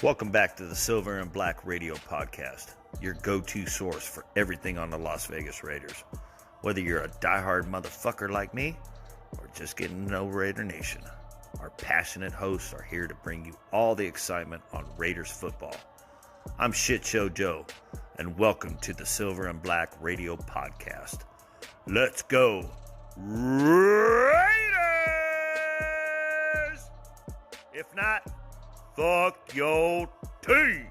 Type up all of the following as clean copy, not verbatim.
Welcome back to the Silver and Black Radio Podcast, your go-to source for everything on the Las Vegas Raiders. Whether you're a diehard motherfucker like me, or just getting to know Raider Nation, our passionate hosts are here to bring you all the excitement on Raiders football. I'm Shit Show Joe, and welcome to the Silver and Black Radio Podcast. Let's go, Raiders! If not, fuck your team.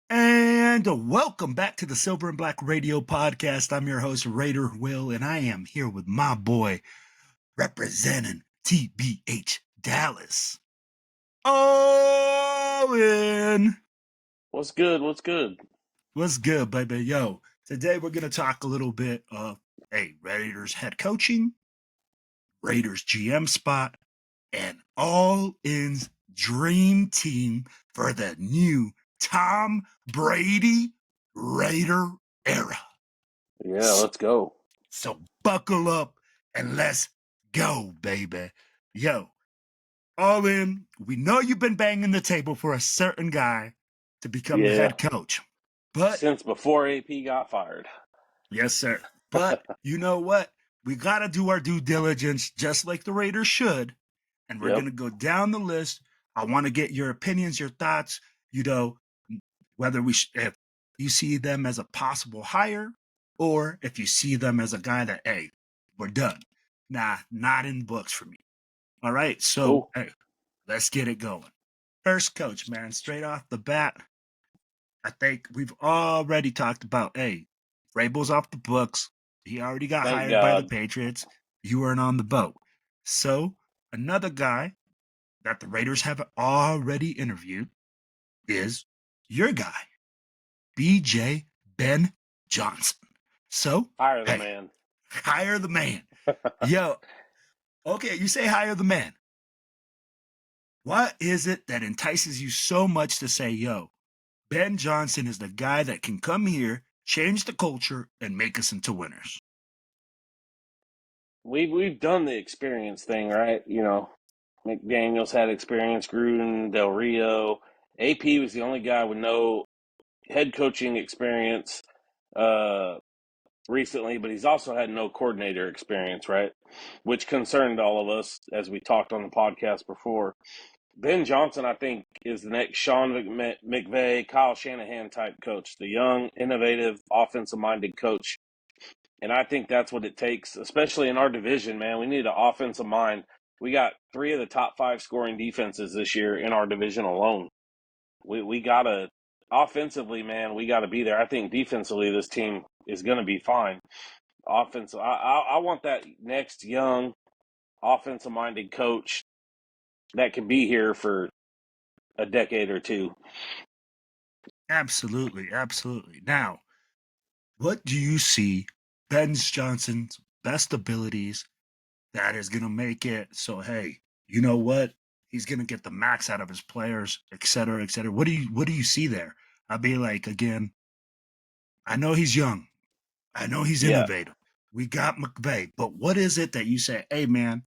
And welcome back to the Silver and Black Radio Podcast. I'm your host, Raider Wil, and I am here with my boy, representing TBH Dallas. Allin. What's good? What's good? What's good, baby? Yo, today we're going to talk a little bit of, Raiders head coaching, Raiders GM spot, and Allin's dream team for the new Tom Brady Raider era. Yeah, let's go. So buckle up and let's go, baby. Yo, Allin, we know you've been banging the table for a certain guy to become the head coach. But since before AP got fired. Yes, sir. But you know what? We got to do our due diligence just like the Raiders should. And we're going to go down the list. I want to get your opinions, your thoughts, whether if you see them as a possible hire or if you see them as a guy that, hey, we're done. Nah, not in the books for me. All right, so hey, let's get it going. First coach, man, straight off the bat, I think we've already talked about, hey, Vrabel's off the books. He already got hired by the Patriots. You weren't on the boat. So another guy that the Raiders have already interviewed is your guy, BJ Ben Johnson. So hire the man. Hire the man. Yo, okay, you say hire the man. What is it that entices you so much to say, yo, Ben Johnson is the guy that can come here, change the culture, and make us into winners? We've done the experience thing, right? You know, McDaniels had experience, Gruden, Del Rio. AP was the only guy with no head coaching experience recently, but he's also had no coordinator experience, right? Which concerned all of us as we talked on the podcast before. Ben Johnson, I think, is the next Sean McVay, Kyle Shanahan type coach, the young, innovative, offensive-minded coach. And I think that's what it takes, especially in our division, man. We need an offensive mind. We got 3 of the top 5 scoring defenses this year in our division alone. We got to, offensively, man, we got to be there. I think defensively this team is going to be fine. Offensive, I want that next young, offensive-minded coach that can be here for a decade or two. Absolutely, absolutely. Now, what do you see Ben Johnson's best abilities that is going to make it so, hey, you know what? He's going to get the max out of his players, et cetera, et cetera. What do you see there? I'll be like, again, I know he's young. I know he's innovative. We got McVay. But what is it that you say, hey, man,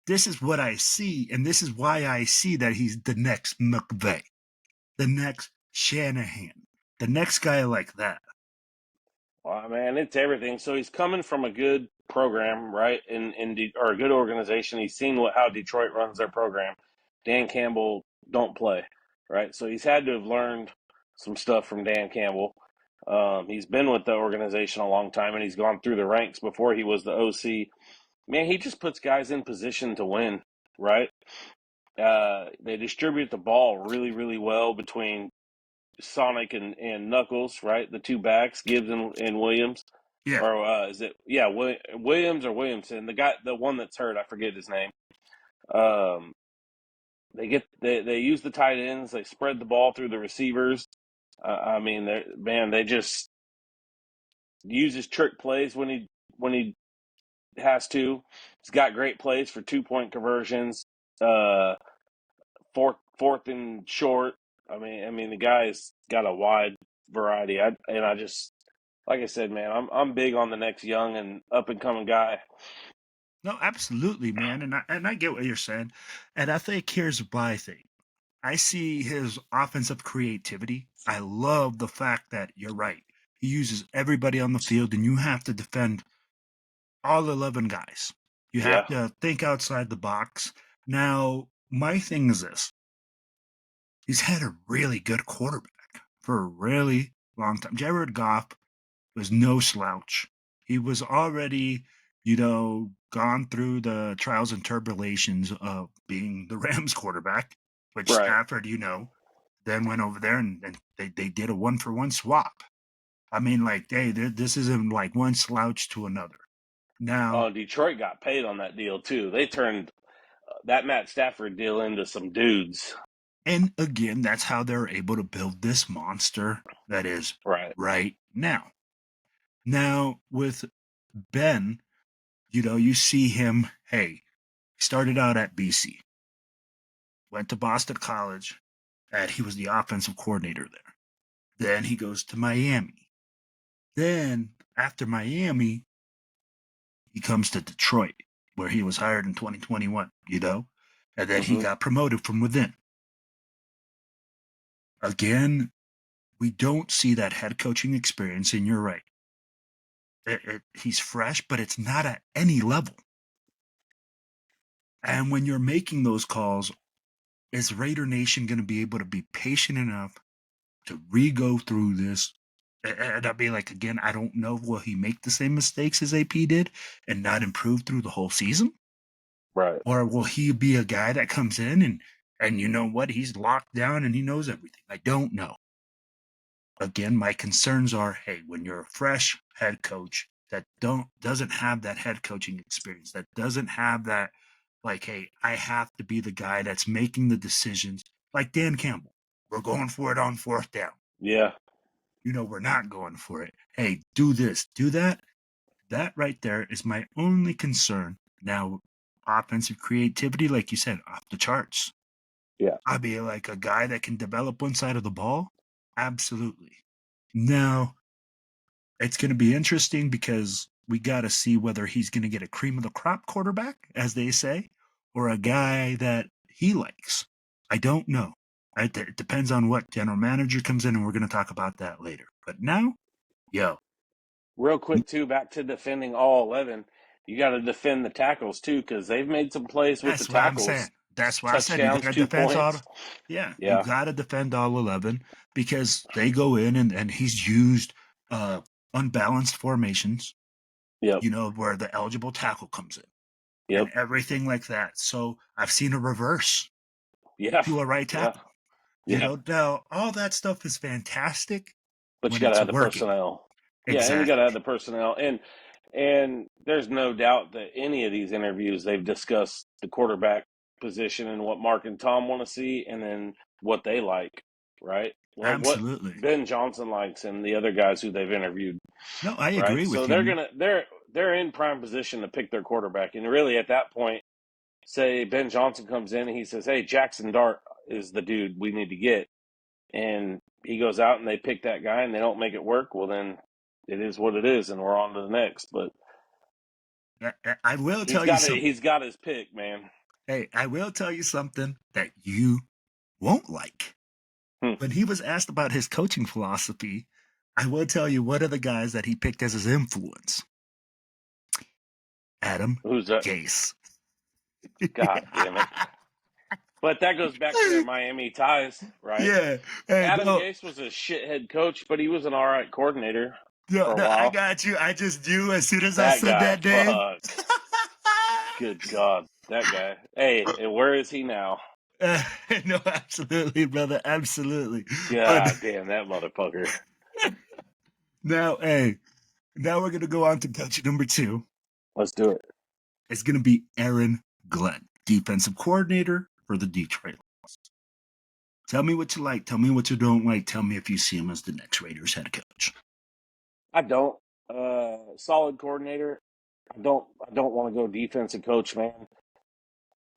this is what I see, and this is why I see that he's the next McVay, the next Shanahan, the next guy like that? Well, man, it's everything. So he's coming from a good program, right? Or a good organization. He's seen how Detroit runs their program. Dan Campbell don't play, right? So he's had to have learned some stuff from Dan Campbell. He's been with the organization a long time, and he's gone through the ranks before he was the OC. Man, he just puts guys in position to win, right? They distribute the ball really, really well between Sonic and Knuckles, right? The 2 backs, Gibbs and Williams. Yeah. Or is it Williams or Williamson? The one that's hurt, I forget his name. They use the tight ends. They spread the ball through the receivers. They just uses trick plays when he has to. He's got great plays for 2-point conversions. Fourth and short. I mean, the guy's got a wide variety. Like I said, man, I'm big on the next young and up and coming guy. No, absolutely, man. And I get what you're saying. And I think here's my thing. I see his offensive creativity. I love the fact that you're right. He uses everybody on the field, and you have to defend all 11 guys. You have Yeah, to think outside the box. Now, my thing is this: he's had a really good quarterback for a really long time. Jared Goff was no slouch. He was already, gone through the trials and tribulations of being the Rams quarterback, which right. Stafford, then went over there and they did a 1-for-1 swap. I mean, like, hey, this isn't like one slouch to another. Now, Oh, Detroit got paid on that deal too. They turned that Matt Stafford deal into some dudes. and again, that's how they're able to build this monster that is Right. right now. Now, with Ben, you see him, hey, he started out at BC, went to Boston College, and he was the offensive coordinator there. Then he goes to Miami. Then, after Miami, he comes to Detroit, where he was hired in 2021, and then he Mm-hmm. got promoted from within. Again, we don't see that head coaching experience, and you're right. He's fresh, but it's not at any level. And when you're making those calls, is Raider Nation going to be able to be patient enough to re-go through this? And I'd be like, again, I don't know. Will he make the same mistakes as AP did and not improve through the whole season? Right. Or will he be a guy that comes in and you know what? He's locked down and he knows everything. I don't know. Again, my concerns are, hey, when you're a fresh head coach that doesn't have that head coaching experience, that doesn't have that, like, hey, I have to be the guy that's making the decisions, like Dan Campbell. We're going for it on 4th down. Yeah. We're not going for it. Hey, do this, do that. That right there is my only concern. Now, offensive creativity, like you said, off the charts. Yeah. I'll be like a guy that can develop one side of the ball. Absolutely. Now, it's going to be interesting because we got to see whether he's going to get a cream of the crop quarterback, as they say, or a guy that he likes. I don't know. It depends on what general manager comes in, and we're going to talk about that later. But now, yo, Real quick too, back to defending all 11. You got to defend the tackles too, because they've made some plays with the that's what I'm saying. tackles. That's why I said you got Touchdowns, to two defend all. points. Yeah, you Yeah. got to defend all 11 because they go in and he's used unbalanced formations, Yep. where the eligible tackle comes in and Yep. everything like that. So I've seen a reverse Yeah. to a right Yeah. tackle. Yeah. Now all that stuff is fantastic But you when got to it's have the working. personnel. Yeah, and you got to Exactly. have the personnel. And there's no doubt that any of these interviews they've discussed the quarterback position and what Mark and Tom want to see, and then what they like, right? Like what Absolutely. Ben Johnson likes and the other guys who they've interviewed, No, I right? agree So with you. they're in prime position to pick their quarterback, and really at that point, say Ben Johnson comes in and he says, "Hey, Jackson Dart is the dude we need to get," and he goes out and they pick that guy and they don't make it work. Well, then it is what it is, and we're on to the next. But I will tell you something. he's got his pick, man. Hey, I will tell you something that you won't like. Hmm. When he was asked about his coaching philosophy, I will tell you one of the guys that he picked as his influence. Adam Who's that? Gase. God damn it! But that goes back to their Miami ties, right? Yeah. Hey, Adam no, Gase was a shithead coach, but he was an all right coordinator no, for a no, I while. got you. I just knew as soon as I That said guy, that name. fuck, good God, that guy. Hey, and where is he now? Uh, no, absolutely, brother. Absolutely. But God damn that motherfucker. now, hey, now we're going to go on to coach number 2. Let's do it. It's going to be Aaron Glenn, defensive coordinator for the Detroit Lions. Tell me what you like. Tell me what you don't like. Tell me if you see him as the next Raiders head coach. I don't. Solid coordinator. I don't want to go defensive coach, man.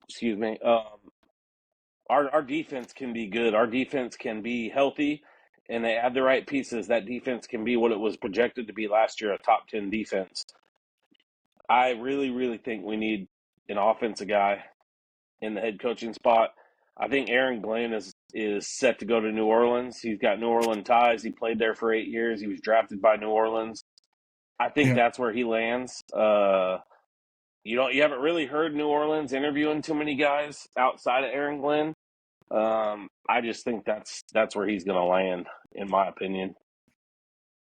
Excuse me. Our defense can be good. Our defense can be healthy, and they add the right pieces. That defense can be what it was projected to be last year, a top 10 defense. I really, really think we need an offensive guy in the head coaching spot. I think Aaron Glenn is set to go to New Orleans. He's got New Orleans ties. He played there for 8 years. He was drafted by New Orleans. I think Yeah. that's where he lands. You haven't really heard New Orleans interviewing too many guys outside of Aaron Glenn. I just think that's where he's going to land, in my opinion.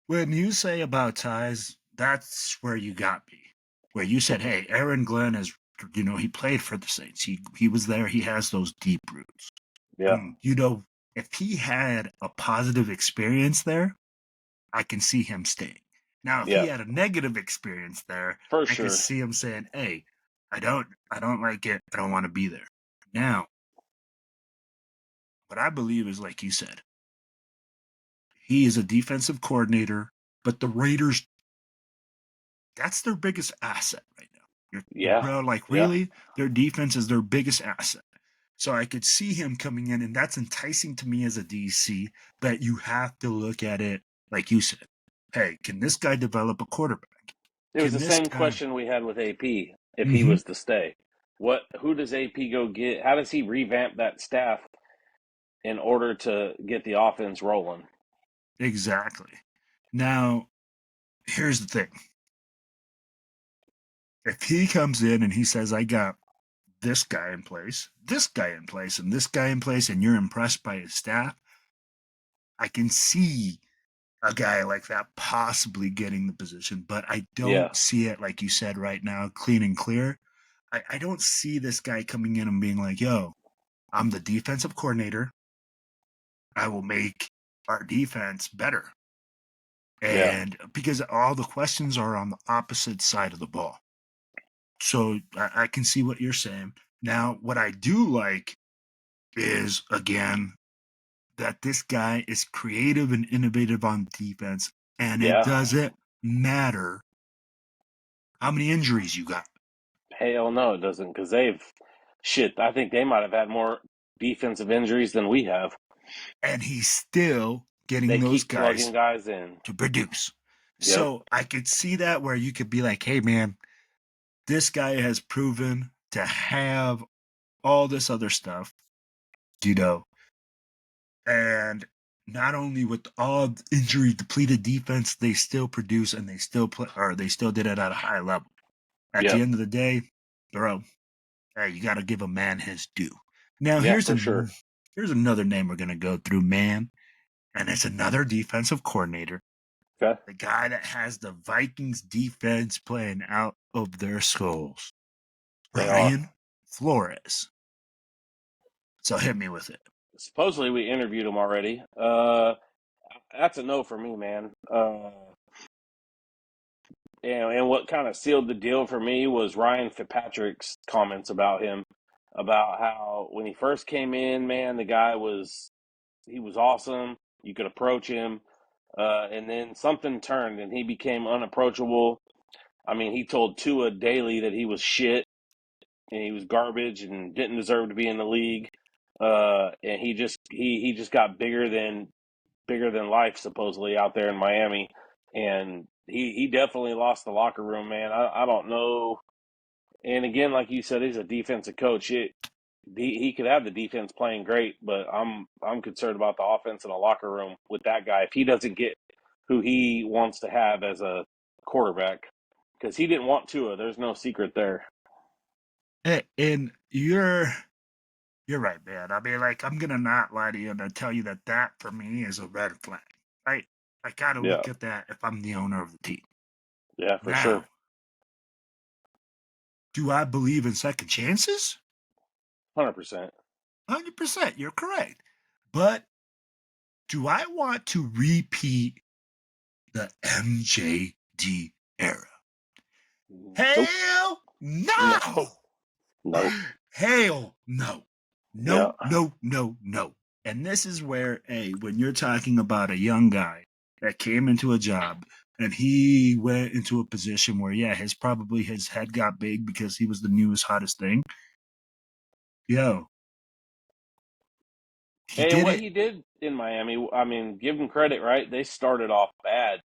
When you say about ties, that's where you got me. Where you said, "Hey, Aaron Glenn is, he played for the Saints. He was there. He has those deep roots." Yeah, And if he had a positive experience there, I can see him staying. Now, if he yeah, had a negative experience there, for I could sure. see him saying, "Hey, I don't like it. I don't want to be there." Now, what I believe is, like you said, he is a defensive coordinator, but the Raiders, that's their biggest asset right now. Yeah, Bro, like yeah. really, their defense is their biggest asset. So I could see him coming in, and that's enticing to me as a DC. But you have to look at it like you said. Hey, can this guy develop a quarterback? It was Can the this same guy? question we had with AP if he Mm-hmm. was to stay. Who does AP go get? How does he revamp that staff in order to get the offense rolling? Exactly. Now, here's the thing. If he comes in and he says, "I got this guy in place, this guy in place, and this guy in place," and you're impressed by his staff, I can see a guy like that possibly getting the position, but I Yeah, don't see it, like you said right now, clean and clear. I don't see this guy coming in and being like, "Yo, I'm the defensive coordinator. I will make our defense better." yeah, And because all the questions are on the opposite side of the ball. So I can see what you're saying. Now, what I do like is, again, that this guy is creative and innovative on defense, and it yeah. doesn't matter how many injuries you got. Hell no, it doesn't, because shit. I think they might have had more defensive injuries than we have. And he's still getting They those keep plugging guys guys in. to produce. Yep. So I could see that where you could be like, "Hey, man, this guy has proven to have all this other stuff, you know, and not only with all injury depleted defense, they still produce and they still play, or they still did it at a high level." At the Yep. end of the day, bro, hey, you got to give a man his due. Now, Yeah, for sure. here's another name we're gonna go through, man, and it's another defensive coordinator, Okay. the guy that has the Vikings defense playing out of their skulls, They are. Brian Flores. So hit me with it. Supposedly we interviewed him already. That's a no for me, man. And what kind of sealed the deal for me was Ryan Fitzpatrick's comments about him, about how when he first came in, man, the guy he was awesome. You could approach him, and then something turned and he became unapproachable. I mean, he told Tua daily that he was shit and he was garbage and didn't deserve to be in the league. And he just got bigger than life supposedly out there in Miami, and he definitely lost the locker room, man. I don't know. And again, like you said, he's a defensive coach. He could have the defense playing great, but I'm concerned about the offense in the locker room with that guy if he doesn't get who he wants to have as a quarterback, because he didn't want Tua. There's no secret there. And you're right, man. I mean, like, I'm gonna not lie to you and tell you that for me is a red flag. Right? I gotta Yeah, look at that if I'm the owner of the team. yeah, for sure, Now, do I believe in second chances? 100%. 100%. You're correct. But do I want to repeat the MJD era? Nope, Hell no, no! nope. Hell no. Yeah, No, no, no, no. And this is where, when you're talking about a young guy that came into a job and he went into a position where, yeah, his head got big because he was the newest, hottest thing. Yo, he and did what it. he did in Miami, I mean, give him credit, right? They started off bad,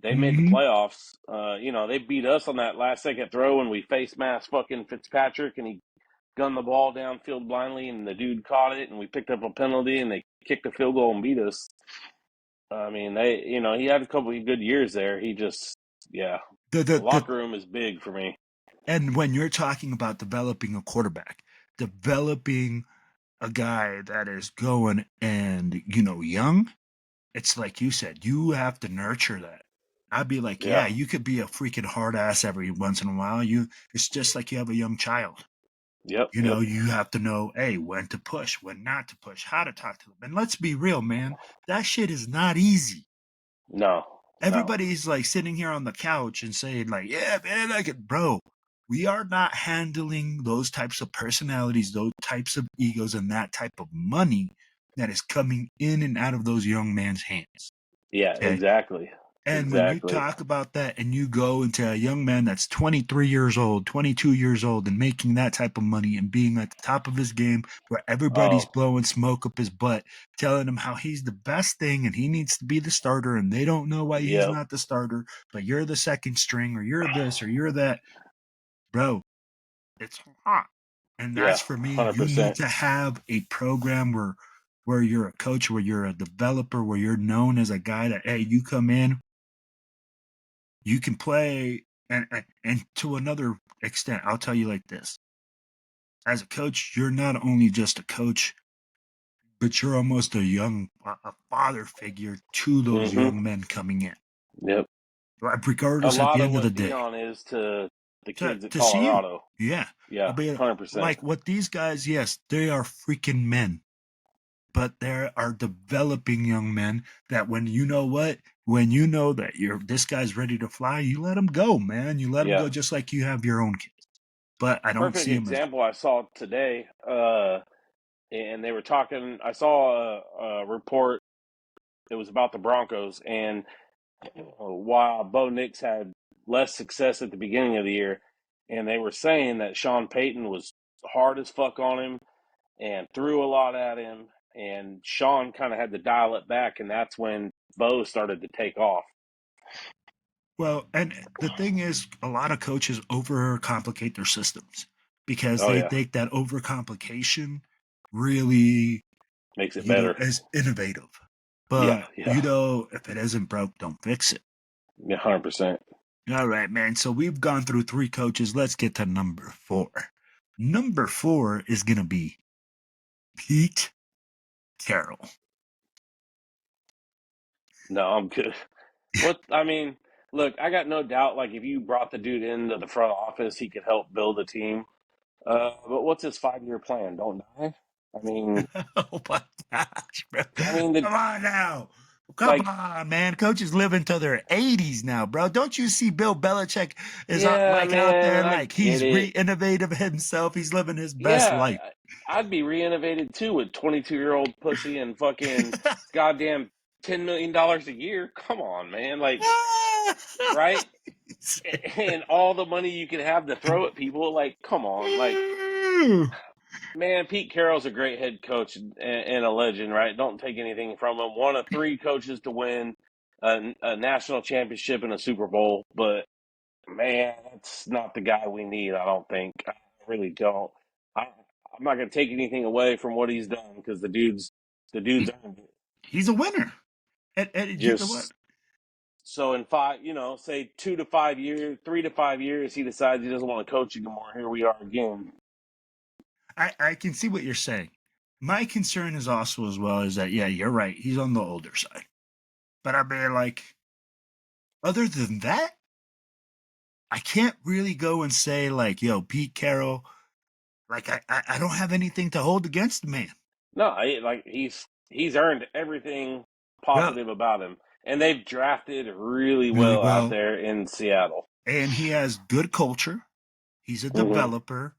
They made the playoffs. They beat us on that last second throw when we face masked fucking Fitzpatrick and he gunned the ball downfield blindly and the dude caught it and we picked up a penalty and they kicked a field goal and beat us. I mean, he had a couple of good years there. He just, the locker room is big for me. And when you're talking about developing a quarterback, developing a guy that is going and, young, it's like you said, you have to nurture that. I'd be like, yeah, you could be a freaking hard ass every once in a while. It's just like you have a young child. Yep. You have to know, hey, when to push, when not to push, how to talk to them. And let's be real, man, that shit is not easy. No. Everybody's like sitting here on the couch and saying, like, yeah, man, I could, bro. We are not handling those types of personalities, those types of egos, and that type of money that is coming in and out of those young man's hands. Yeah, okay? Exactly. And when you talk about that and you go into a young man that's 23 years old, 22 years old, and making that type of money and being at the top of his game where everybody's blowing smoke up his butt, telling him how he's the best thing and he needs to be the starter and they don't know why he's not the starter, but you're the second string or you're this or you're that. Bro, it's hot. And that's for me. 100%. You need to have a program where you're a coach, where you're a developer, where you're known as a guy that, hey, you come in, you can play. And to another extent, I'll tell you like this. As a coach, you're not only just a coach, but you're almost a father figure to those young men coming in. Yep. Regardless, at the end of the day. Dion is to the kids at Colorado. Yeah. Yeah, 100%. Like what these guys, yes, they are freaking men. But there are developing young men that when you know that this guy's ready to fly, you let him go, man. You let him go just like you have your own kids. But I don't see him. Perfect example I saw today, and they were talking. I saw a report. It was about the Broncos, and while Bo Nix had less success at the beginning of the year, and they were saying that Sean Payton was hard as fuck on him and threw a lot at him, and Sean kind of had to dial it back, and that's when Bo started to take off. Well, and the thing is, a lot of coaches overcomplicate their systems because they think that overcomplication really makes it better. Is innovative. But, if it isn't broke, don't fix it. Yeah, 100%. All right, man. So we've gone through 3 coaches. Let's get to number 4. Number 4 is going to be Pete Carroll. No, I'm good. Look, I got no doubt, like, if you brought the dude into the front office, he could help build a team. But what's his 5-year plan? Don't die? I mean... oh, my gosh, bro. Come on now. Come on, man. Coaches live until their 80s now, bro. Don't you see Bill Belichick is out there like he's re-innovative himself. He's living his best life. I'd be re-innovated, too, with 22-year-old pussy and fucking goddamn $10 million a year. Come on, man. Like... right? And all the money you can have to throw at people, like, come on. Like, man, Pete Carroll's a great head coach and a legend, right? Don't take anything from him. One of 3 coaches to win a national championship and a Super Bowl. But, man, that's not the guy we need, I don't think. I really don't. I'm not going to take anything away from what he's done because the dude's earned it. He's a winner. And you know what? So in 5, say 2 to 5 years, 3 to 5 years, he decides he doesn't want to coach anymore. Here we are again. I can see what you're saying. My concern is also as well is that, yeah, you're right. He's on the older side. But I mean, like, other than that, I can't really go and say, like, yo, Pete Carroll, like, I don't have anything to hold against the man. No, he's earned everything positive about him. And they've drafted really well out there in Seattle. And he has good culture. He's a developer.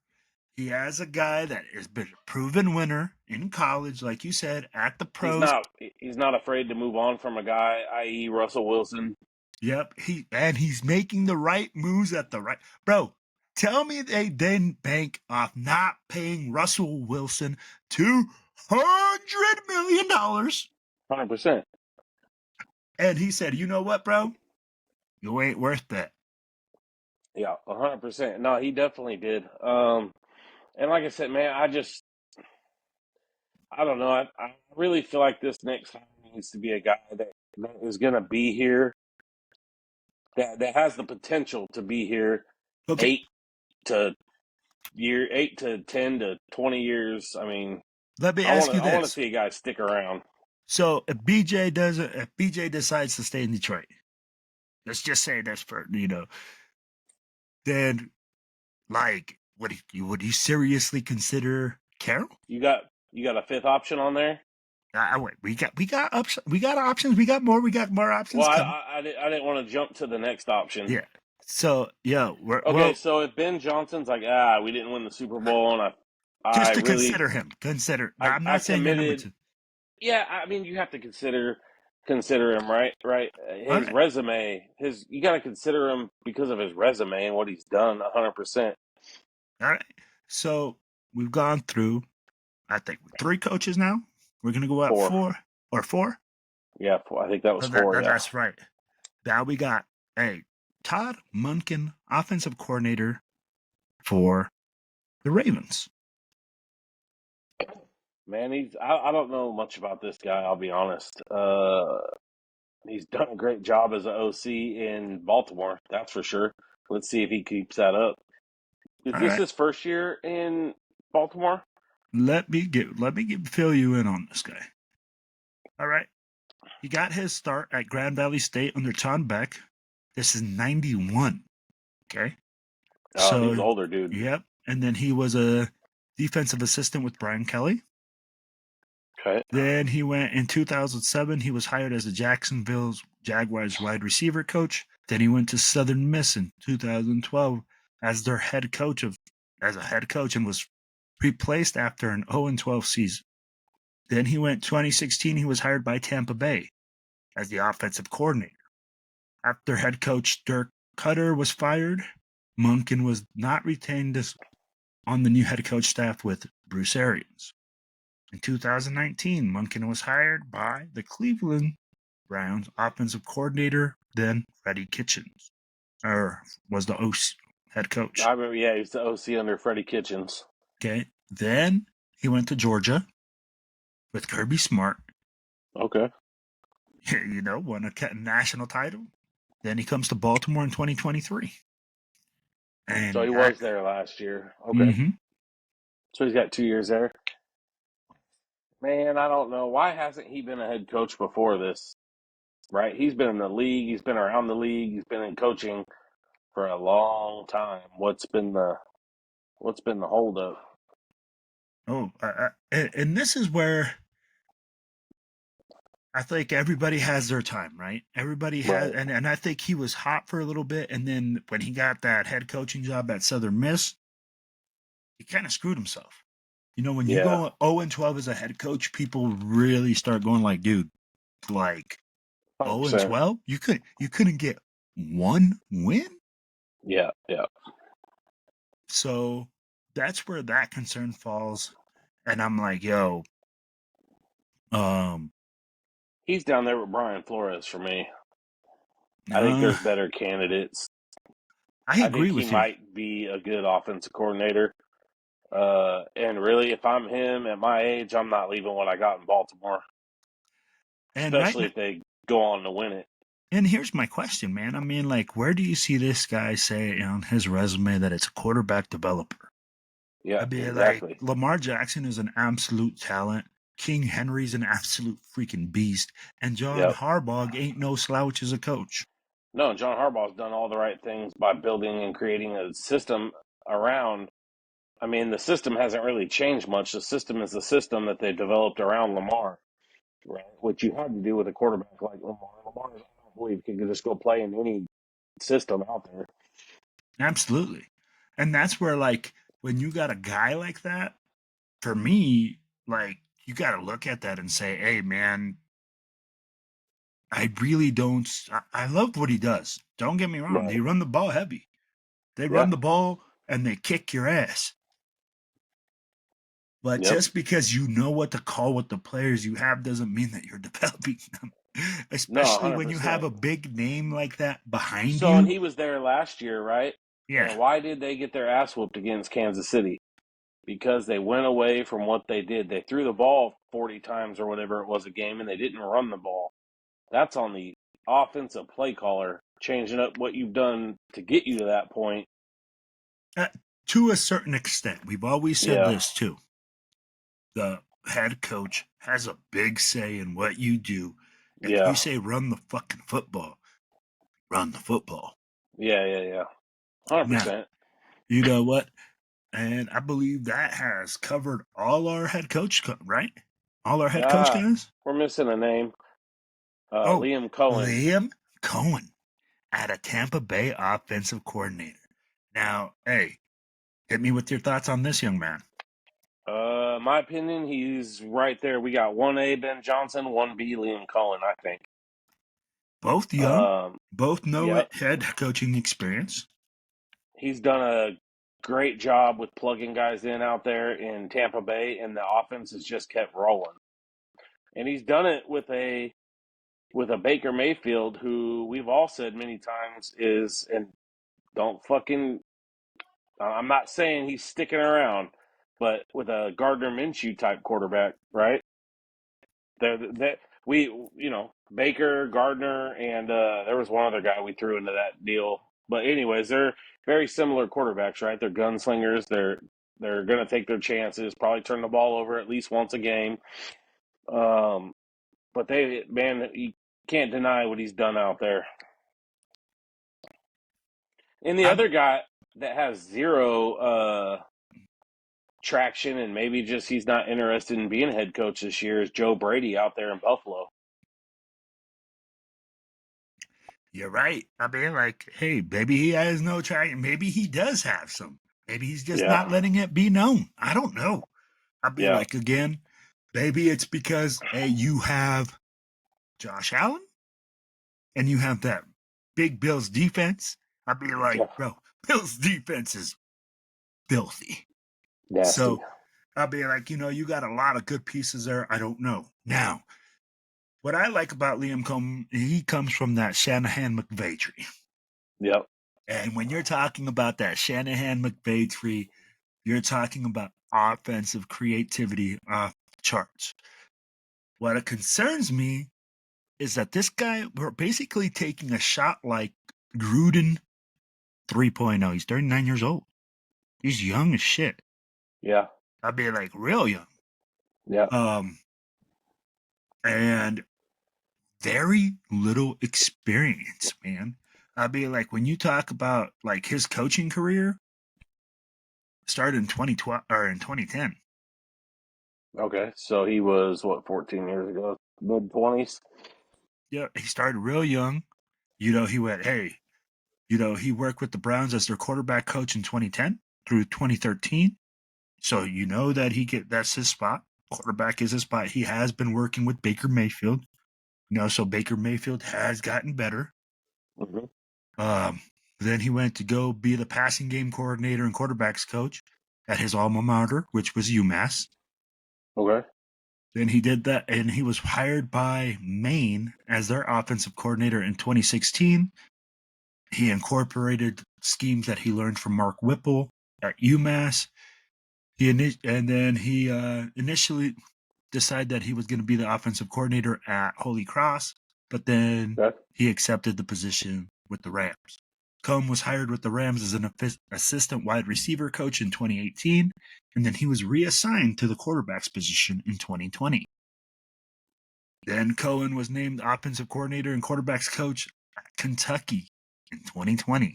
He has a guy that has been a proven winner in college, like you said, at the pros. He's not afraid to move on from a guy, i.e. Russell Wilson. Yep. He's making the right moves at the right... Bro, tell me they didn't bank off not paying Russell Wilson $200 million. 100%. And he said, you know what, bro? You ain't worth that. Yeah, 100%. No, he definitely did. And like I said, man, I don't know. I really feel like this next hire needs to be a guy that is going to be here, that has the potential to be here Okay, 8 to 10 to 20 years. I mean, let me I want ask you to I want to this. see a guy stick around. So if BJ decides to stay in Detroit, let's just say that's for then like would you seriously consider Carroll? You got a fifth option on there. Wait, we got options, we got more Well, options coming. I didn't want to jump to the next option. Yeah. So yeah, Okay, so if Ben Johnson's like, we didn't win the Super Bowl, and I just to really, consider him. Consider. Now, I'm I not saying you're number committed. two. Yeah, I mean, you have to consider him, right? Right. All His right, resume, you got to consider him because of his resume and what he's done. 100%. all right. So we've gone through, I think, three coaches now. We're gonna go up Four. four. Yeah, I think that was four. Yeah. That's right. Now we got Todd Munkin, offensive coordinator for the Ravens. Man, I don't know much about this guy. I'll be honest. He's done a great job as an OC in Baltimore. That's for sure. Let's see if he keeps that up. Is All this right. his first year in Baltimore? Fill you in on this guy. All right. He got his start at Grand Valley State under Tom Beck. This is 91. Okay. Oh, he's So, older, dude. yep. And then he was a defensive assistant with Brian Kelly. Okay. Then he went in 2007. He was hired as the Jacksonville Jaguars wide receiver coach. Then he went to Southern Miss in 2012 as their head coach and was replaced after an 0-12 season. Then he went 2016. He was hired by Tampa Bay as the offensive coordinator. After head coach Dirk Cutter was fired, Munkin was not retained on the new head coach staff with Bruce Arians. In 2019, Munkin was hired by the Cleveland Browns offensive coordinator, then Freddie Kitchens, was the head coach. I remember, yeah, he was the OC under Freddie Kitchens. Okay. Then he went to Georgia with Kirby Smart. Okay. Won a national title. Then he comes to Baltimore in 2023. And So he was there last year. Okay. Mm-hmm. So he's got 2 years there. Man, I don't know. Why hasn't he been a head coach before this? Right? He's been in the league. He's been around the league. He's been in coaching for a long time. What's been the holdup? And this is where I think everybody has their time, right? Everybody has, Right. and I think he was hot for a little bit, and then when he got that head coaching job at Southern Miss, he kind of screwed himself. When you go 0-12 as a head coach, people really start going like, dude, like 100%. 0-12, you couldn't get one win. Yeah. So that's where that concern falls, and I'm like, yo, He's down there with Brian Flores for me. I think there's better candidates. I I agree think he with you. might be a good offensive coordinator. And really, if I'm him at my age, I'm not leaving what I got in Baltimore, And especially if they go on to win it. And here's my question, man. I mean, like, where do you see this guy say on his resume that it's a quarterback developer? Yeah, I mean, exactly. like, Lamar Jackson is an absolute talent. King Henry's an absolute freaking beast. And John Harbaugh ain't no slouch as a coach. No, John Harbaugh's done all the right things by building and creating a system around. I mean, the system hasn't really changed much. The system is the system that they developed around Lamar, right? What you had to do with a quarterback like Lamar. Lamar, I don't believe, can just go play in any system out there. Absolutely. And that's where, like, when you got a guy like that, for me, like, you got to look at that and say, hey, man, I really don't. I love what he does. Don't get me wrong. Right. They run the ball heavy. They run the ball and they kick your ass. But just because you know what to call with the players you have doesn't mean that you're developing them. No, Especially when you have 100%. a big name like that behind So, and you. he was there last year, right? Yeah. And why did they get their ass whooped against Kansas City? Because they went away from what they did. They threw the ball 40 times or whatever it was a game, and they didn't run the ball. That's on the offensive play caller, changing up what you've done to get you to that point. To a certain extent, we've always said Yeah, this too. The head coach has a big say in what you do. If you yeah, say run the fucking football, run the football. yeah. Now, 100%. you know what? And I believe that has covered all our head coach, right? All our head coach Ah, guys? we're missing a name. Oh, Liam Cohen. Liam Cohen at a Tampa Bay offensive coordinator. Now, hey, hit me with your thoughts on this young man. My opinion, he's right there. We got 1A Ben Johnson, 1B Liam Cohen, I think. Both young, Um, both know yep. it, head coaching experience. He's done a great job with plugging guys in out there in Tampa Bay, and the offense has just kept rolling. And he's done it with a Baker Mayfield who we've all said many times is, and don't fucking, I'm not saying he's sticking around, but with a Gardner Minshew type quarterback, right? That we, Baker, Gardner, and there was one other guy we threw into that deal. But anyways, they're very similar quarterbacks, right? They're gunslingers. They're going to take their chances, probably turn the ball over at least once a game. But you can't deny what he's done out there. And the I, other guy that has zero traction and maybe just he's not interested in being a head coach this year is Joe Brady out there in Buffalo. you're right. I mean, like, hey, maybe he has no traction. Maybe he does have some. Maybe he's just Yeah, not letting it be known. I don't know. I'd be yeah, like, again, maybe it's because, hey, you have Josh Allen and you have that big Bills defense. I'd be like, yeah. bro, Bills defense is filthy. Nasty. So I'd be like, you got a lot of good pieces there. I don't know. Now, what I like about Liam Cohen, he comes from that Shanahan McVay tree. Yep. And when you're talking about that Shanahan McVay tree, you're talking about offensive creativity off the charts. What it concerns me is that this guy, we're basically taking a shot like Gruden 3.0. He's 39 years old. He's young as shit. Yeah. I'd be like real young. Yeah. Um, and very little experience, man. I'd be like, when you talk about like his coaching career, started in 2012 or in 2010. Okay. So he was what, 14 years ago, mid 20s. Yeah, he started real young. He went, hey, he worked with the Browns as their quarterback coach in 2010 through 2013. So that that's his spot. Quarterback is his spot. He has been working with Baker Mayfield. So Baker Mayfield has gotten better. Mm-hmm. Um, then he went to go be the passing game coordinator and quarterbacks coach at his alma mater, which was UMass. Okay. Then he did that, and he was hired by Maine as their offensive coordinator in 2016. He incorporated schemes that he learned from Mark Whipple at UMass. And then he initially decided that he was going to be the offensive coordinator at Holy Cross, but then Okay. he accepted the position with the Rams. Cohen was hired with the Rams as an assistant wide receiver coach in 2018, and then he was reassigned to the quarterback's position in 2020. Then Cohen was named offensive coordinator and quarterbacks coach at Kentucky in 2020.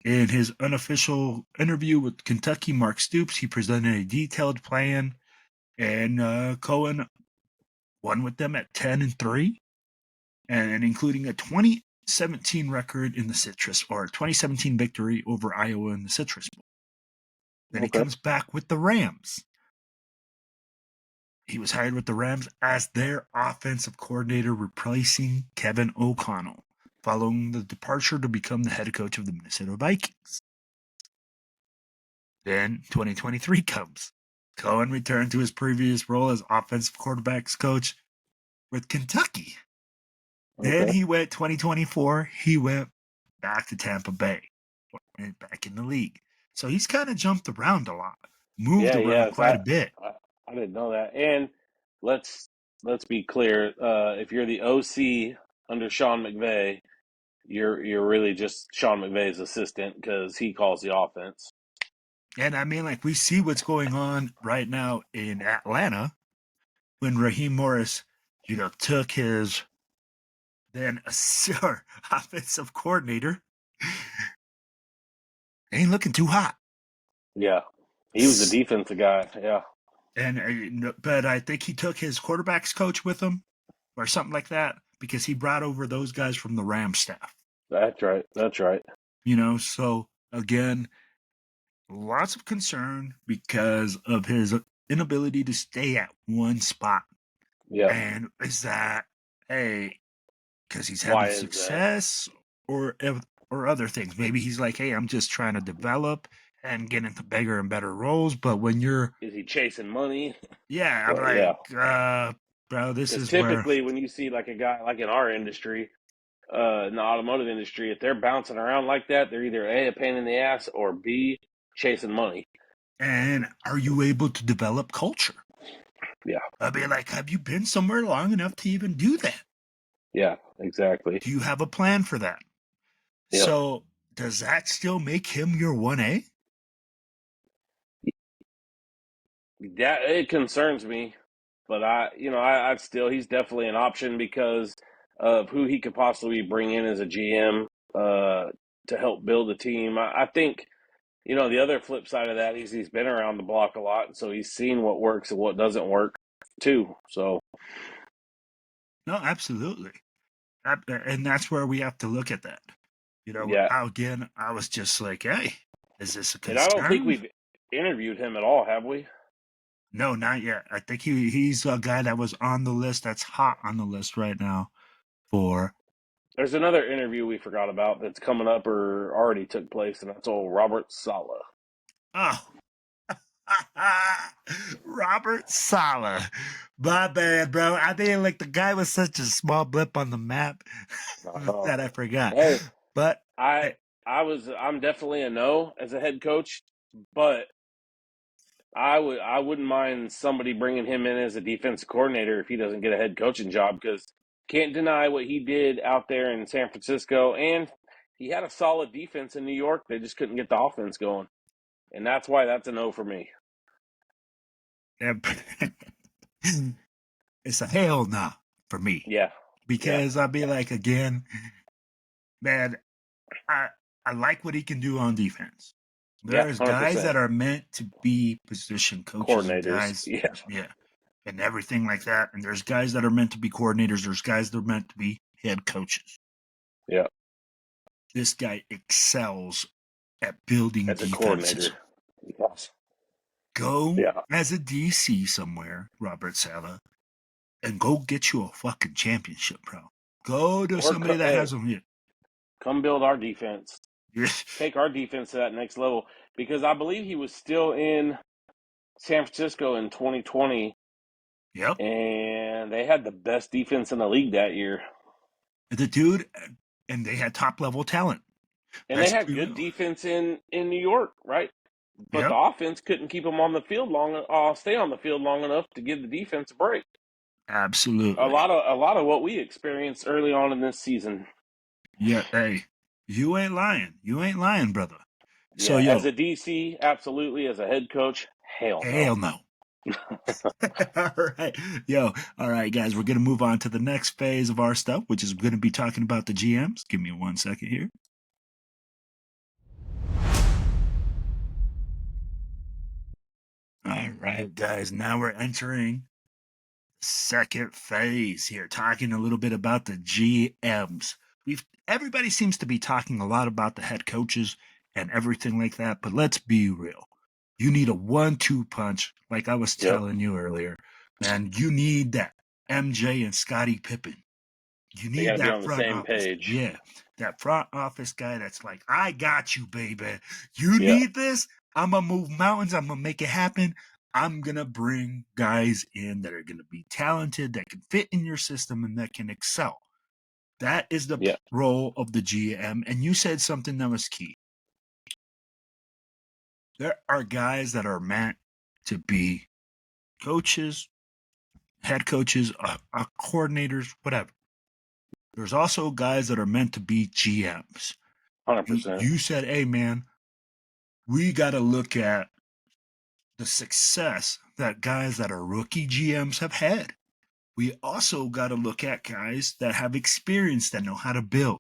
In his unofficial interview with Kentucky, Mark Stoops, he presented a detailed plan, and Cohen won with them at 10-3, and including a 2017 record in the Citrus, or a 2017 victory over Iowa in the Citrus Bowl. Then he Okay. comes back with the Rams. He was hired with the Rams as their offensive coordinator, replacing Kevin O'Connell, following the departure to become the head coach of the Minnesota Vikings. Then 2023 comes. Cohen returned to his previous role as offensive quarterbacks coach with Kentucky. Then Okay. he went 2024. He went back to Tampa Bay, back in the league. So he's kind of jumped around a lot, moved Yeah, around yes. quite a bit. I didn't know that. And let's let's be clear. If you're the OC under Sean McVay, you're really just Sean McVay's assistant because he calls the offense. And I mean, like, we see what's going on right now in Atlanta when Raheem Morris, took his then offensive coordinator. Ain't looking too hot. Yeah, he was the defensive guy. Yeah, But I think he took his quarterbacks coach with him or something like that because he brought over those guys from the Rams staff. that's right. That's right. So again, lots of concern because of his inability to stay at one spot. Yeah. And is that, hey, because he's Why having is that? success or other things? Maybe he's like, hey, I'm just trying to develop and get into bigger and better roles. But when you're, Is he chasing money? yeah, I'm But yeah, like, bro, this because is where, typically when you see like a guy like in our industry, in the automotive industry, if they're bouncing around like that, they're either A, a pain in the ass, or B, chasing money. and are you able to develop culture? Yeah. I'd be like, have you been somewhere long enough to even do that? Yeah, exactly. Do you have a plan for that? Yep. So does that still make him your 1A? That it concerns me, but I'd still he's definitely an option because of who he could possibly bring in as a GM to help build a team. I think the other flip side of that is he's been around the block a lot, so he's seen what works and what doesn't work too. So No, absolutely. And that's where we have to look at that. yeah, Again, I was just like, hey, is this a and I don't think concern? we've interviewed him at all, have we? No, not yet. I think he's a guy that was on the list, that's hot on the list right now for, There's another interview we forgot about that's coming up or already took place, and that's old Robert Saleh. oh, Robert Sala. My bad, bro. I think like the guy was such a small blip on the map that I forgot. Hey, But I I'm definitely a no as a head coach, but I wouldn't mind somebody bringing him in as a defensive coordinator if he doesn't get a head coaching job because can't deny what he did out there in San Francisco, and he had a solid defense in New York. They just couldn't get the offense going, and that's why that's a no for me. it's a hell no for me. Yeah, Because I'll be like, again, man, I like what he can do on defense. There's guys 100%. that are meant to be position coaches and Coordinators, guys, yeah, and everything like that. And there's guys that are meant to be coordinators. There's guys that are meant to be head coaches. yeah. This guy excels at building As a defenses. coordinator, yes. Go Yeah. as a DC somewhere, Robert Sala, and go get you a fucking championship, bro. Go to somebody that has them. Come build our defense. Yeah. Take our defense to that next level because I believe he was still in San Francisco in 2020. Yep. And they had the best defense in the league that year. The dude, and they had top level talent. And they had good defense in New York, right? But the offense couldn't keep them on the field stay on the field long enough to give the defense a break. Absolutely. A lot of what we experienced early on in this season. Yeah, hey, you ain't lying. You ain't lying, brother. Yeah, So, as a DC, absolutely. As a head coach, hell no. All right. All right, guys, we're going to move on to the next phase of our stuff, which is going to be talking about the GMs. Give me 1 second here. All right, guys, now we're entering second phase here, talking a little bit about the GMs. Everybody seems to be talking a lot about the head coaches and everything like that, but let's be real. You need a 1-2 punch, like I was telling you earlier. Man, you need that MJ and Scottie Pippen. You need that front office. Page. Yeah, that front office guy that's like, I got you, baby. You need this? I'm going to move mountains. I'm going to make it happen. I'm going to bring guys in that are going to be talented, that can fit in your system, and that can excel. That is the role of the GM. And you said something that was key. There are guys that are meant to be coaches, head coaches, coordinators, whatever. There's also guys that are meant to be GMs. 100%. You said, hey, man, we got to look at the success that guys that are rookie GMs have had. We also got to look at guys that have experience, that know how to build.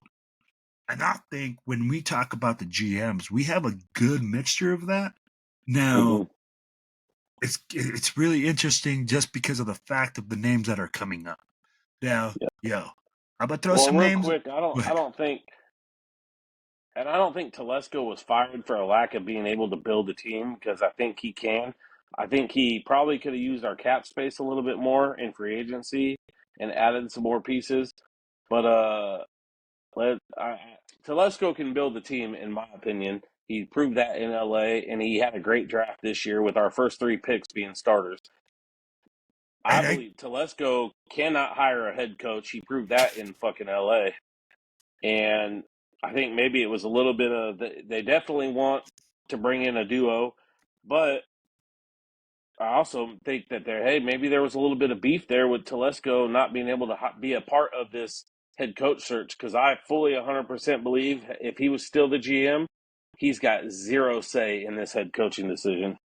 And I think when we talk about the GMs, we have a good mixture of that. Now, it's really interesting just because of the fact of the names that are coming up. Now, how about throw some real names? Quick, I don't think Telesco was fired for a lack of being able to build a team, because I think he can. I think he probably could have used our cap space a little bit more in free agency and added some more pieces. But Telesco can build the team, in my opinion. He proved that in LA, and he had a great draft this year with our first 3 picks being starters. I believe Telesco cannot hire a head coach. He proved that in fucking LA. And I think maybe it was a little bit of they definitely want to bring in a duo, but I also think that maybe there was a little bit of beef there with Telesco not being able to be a part of this head coach search, because I fully 100% believe if he was still the GM, he's got zero say in this head coaching decision.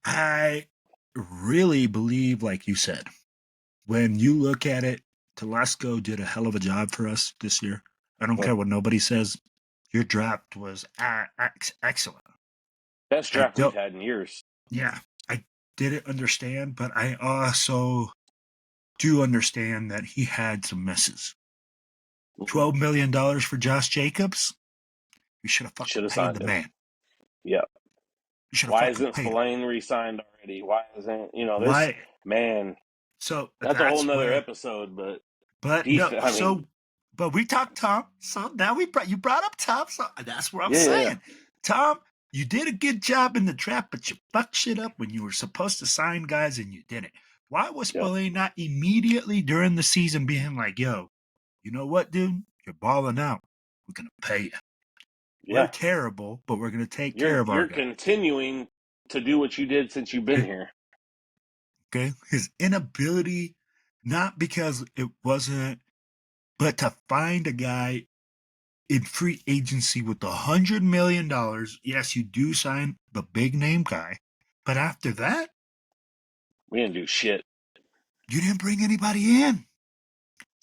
I really believe, like you said, when you look at it, Telesco did a hell of a job for us this year. I don't care what nobody says. Your draft was excellent. Best draft we've had in years. Yeah, I didn't understand, but I also do understand that he had some misses. $12 million for Josh Jacobs? You should have fucking paid the man. Yeah. Why isn't Spillane re-signed already? Why isn't, this, man. So that's a whole nother episode, but but we talked Tom. So now you brought up Tom. So that's what I'm saying. Yeah. Tom, you did a good job in the draft, but you fucked shit up when you were supposed to sign guys and you didn't. Why was Spillane not immediately during the season being like, yo, you know what, dude? You're balling out. We're going to pay you. Yeah. We're terrible, but we're going to take care of our guys. You're continuing to do what you did since you've been here. Okay. His inability, not because it wasn't, but to find a guy in free agency with $100 million. Yes, you do sign the big name guy, but after that, we didn't do shit. You didn't bring anybody in.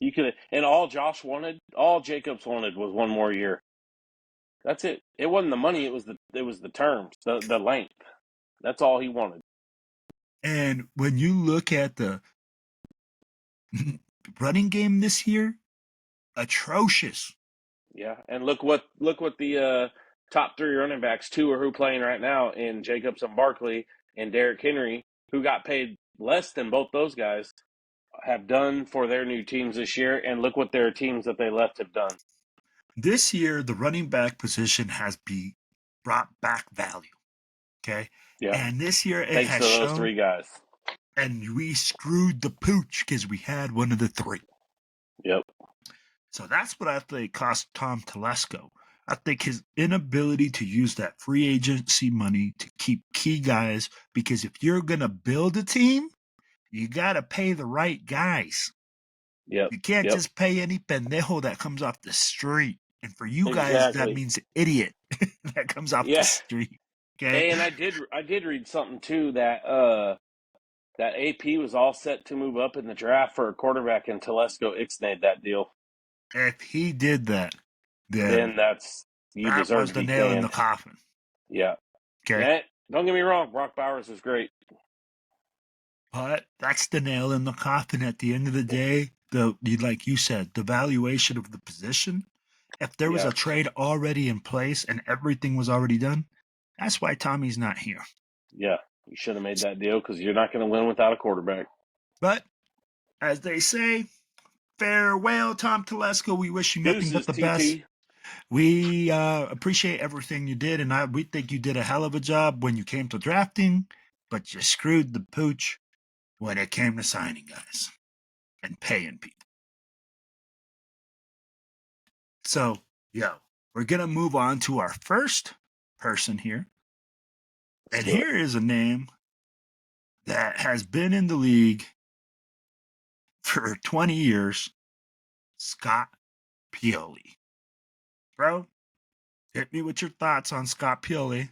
You could, and all Jacobs wanted was one more year. That's it. It wasn't the money. It was the terms, the length. That's all he wanted. And when you look at the running game this year, atrocious. Yeah, and look what the top 3 running backs, 2 are who playing right now in Jacobs and Barkley and Derrick Henry, who got paid less than both those guys, have done for their new teams this year, and look what their teams that they left have done. This year, the running back position has brought back value. Okay? Yeah. And this year, it Thanks has to those shown, 3 guys. And we screwed the pooch because we had one of the 3. Yep. So that's what I think cost Tom Telesco. I think his inability to use that free agency money to keep key guys, because if you're going to build a team, you got to pay the right guys. Yep. You can't just pay any pendejo that comes off the street. And for you guys, that means idiot that comes off the street. Okay. Hey, and I did read something too that that AP was all set to move up in the draft for a quarterback, and Telesco ixnayed that deal. If he did that, then that's that deserve was to the be nail canned. in the coffin. Yeah. Okay. Yeah, don't get me wrong, Brock Bowers is great. But that's the nail in the coffin at the end of the day. Like you said, the valuation of the position. If there was a trade already in place and everything was already done, that's why Tommy's not here. Yeah, you should have made that deal, because you're not going to win without a quarterback. But, as they say, farewell, Tom Telesco. We wish you nothing but the best. We appreciate everything you did, and we think you did a hell of a job when you came to drafting, but you screwed the pooch when it came to signing guys and paying people. So, we're going to move on to our first person here. And here is a name that has been in the league for 20 years, Scott Pioli. Bro, hit me with your thoughts on Scott Pioli,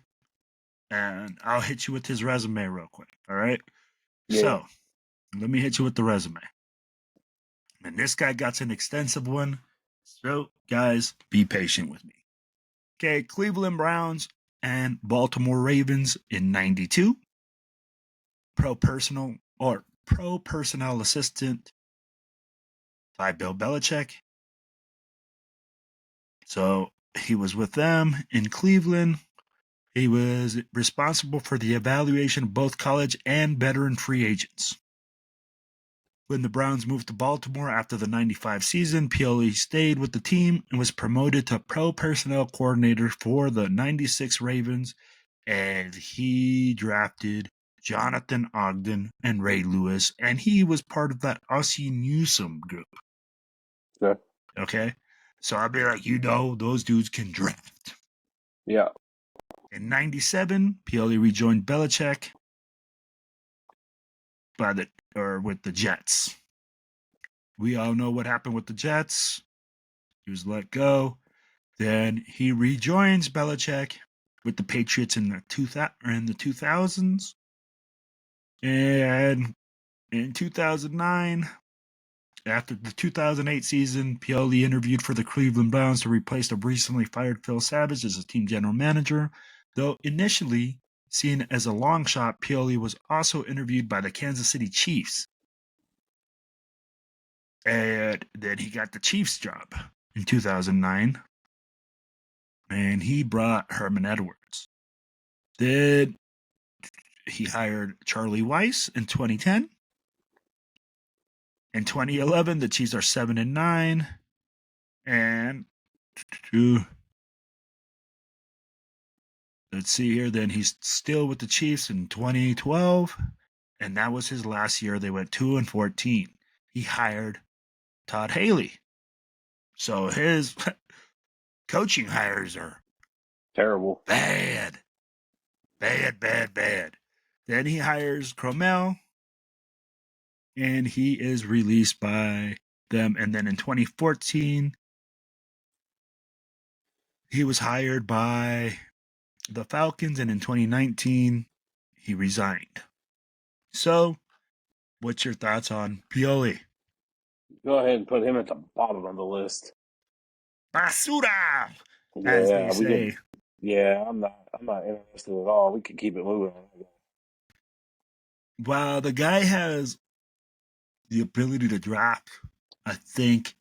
and I'll hit you with his resume real quick, all right? Yeah. So, let me hit you with the resume. And this guy got an extensive one, so guys, be patient with me. Okay, Cleveland Browns and Baltimore Ravens in 92. Pro personnel assistant by Bill Belichick. So he was with them in Cleveland. He was responsible for the evaluation of both college and veteran free agents. When the Browns moved to Baltimore after the 95 season, Pioli stayed with the team and was promoted to pro personnel coordinator for the 96 Ravens, and he drafted Jonathan Ogden and Ray Lewis, and he was part of that Ossie Newsome group. Yeah. Okay? So I'll be like, those dudes can draft. Yeah. In 97, Pioli rejoined Belichick with the Jets. We all know what happened with the Jets. He was let go. Then he rejoins Belichick with the Patriots in the 2000s. And in 2009, after the 2008 season, Pioli interviewed for the Cleveland Browns to replace the recently fired Phil Savage as a team general manager. Though initially seen as a long shot, Pioli was also interviewed by the Kansas City Chiefs. And then he got the Chiefs job in 2009. And he brought Herman Edwards. Then he hired Charlie Weiss in 2010. In 2011, the Chiefs are 7-9. And let's see here. Then he's still with the Chiefs in 2012. And that was his last year. They went 2-14. He hired Todd Haley. So his coaching hires are terrible. Bad. Then he hires Cromell, and he is released by them. And then in 2014, he was hired by the Falcons, and in 2019, he resigned. So, what's your thoughts on Pioli? Go ahead and put him at the bottom of the list. Basura, as they say. I'm not interested at all. We could keep it moving. While the guy has the ability to draft, I think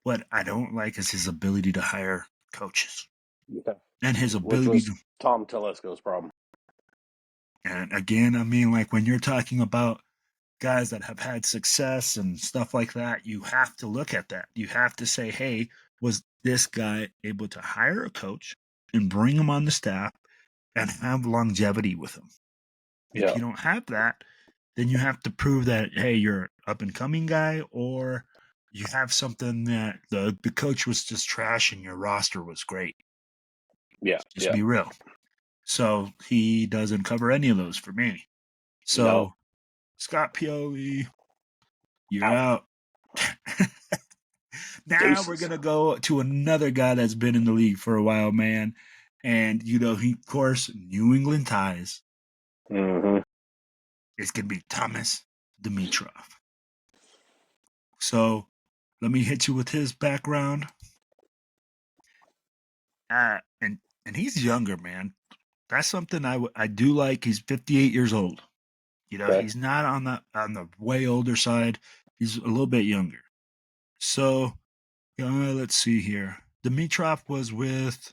what I don't like is his ability to hire coaches. Yeah. And his Which ability was to. Tom Telesco's problem. And again, I mean, like when you're talking about guys that have had success and stuff like that, you have to look at that. You have to say, hey, was this guy able to hire a coach and bring him on the staff and have longevity with him? If you don't have that, then you have to prove that, hey, you're an up-and-coming guy, or you have something that the coach was just trash and your roster was great. Yeah. Just be real. So he doesn't cover any of those for me. So, No. Scott Pioli, you're out. Now Deuces. we're going to go to another guy that's been in the league for a while, man. And, he, of course, New England ties. Mm-hmm. It's going to be Thomas Dimitroff. So, let me hit you with his background. And he's younger, man. That's something I do like. He's 58 years old. He's not on the way older side. He's a little bit younger. So, let's see here. Dimitroff was with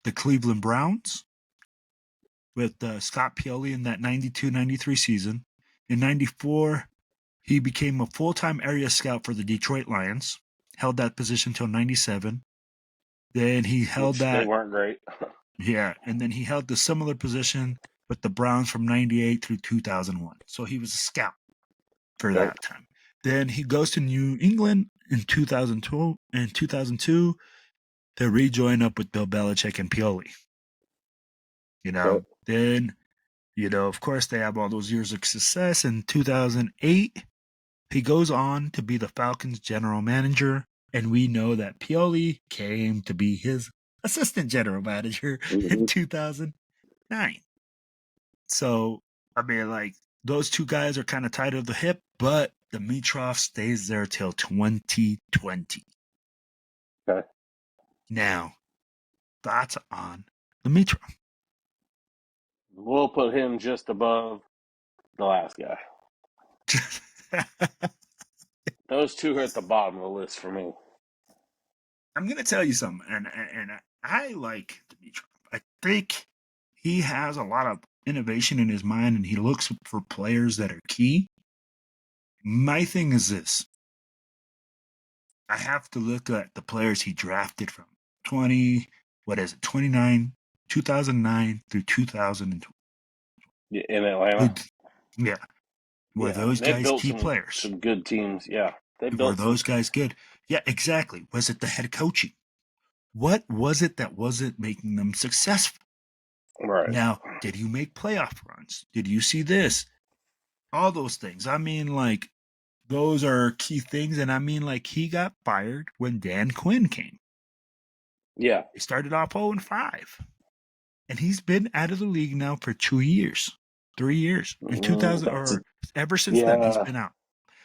the Cleveland Browns with Scott Pioli in that 92-93 season. In 94, he became a full-time area scout for the Detroit Lions. Held that position until 97. Then he held that. They weren't great. Yeah, and then he held the similar position with the Browns from 98 through 2001. So he was a scout for that time. Then he goes to New England in 2002, they rejoin up with Bill Belichick and Pioli. Then, of course, they have all those years of success. In 2008, he goes on to be the Falcons general manager, and we know that Pioli came to be his assistant general manager in 2009. So, I mean, like, those two guys are kind of tied at the hip, but Dimitrov stays there till 2020. Okay. Now, thoughts on Dimitrov? We'll put him just above the last guy. Those two are at the bottom of the list for me. I'm going to tell you something, and I like Dimitrov. I think he has a lot of innovation in his mind, and he looks for players that are key. My thing is this. I have to look at the players he drafted from 2009 through 2002. In Atlanta? Yeah. Were those guys key players? Some good teams, yeah. Were those guys good? Yeah, exactly. Was it the head coaching? What was it that wasn't making them successful? Right. Now, did you make playoff runs? Did you see this? All those things. I mean, like, those are key things. And I mean, like, he got fired when Dan Quinn came. Yeah. He started off 0-5. And he's been out of the league now for 2 years, 3 years. In 2000, ever since then, he's been out.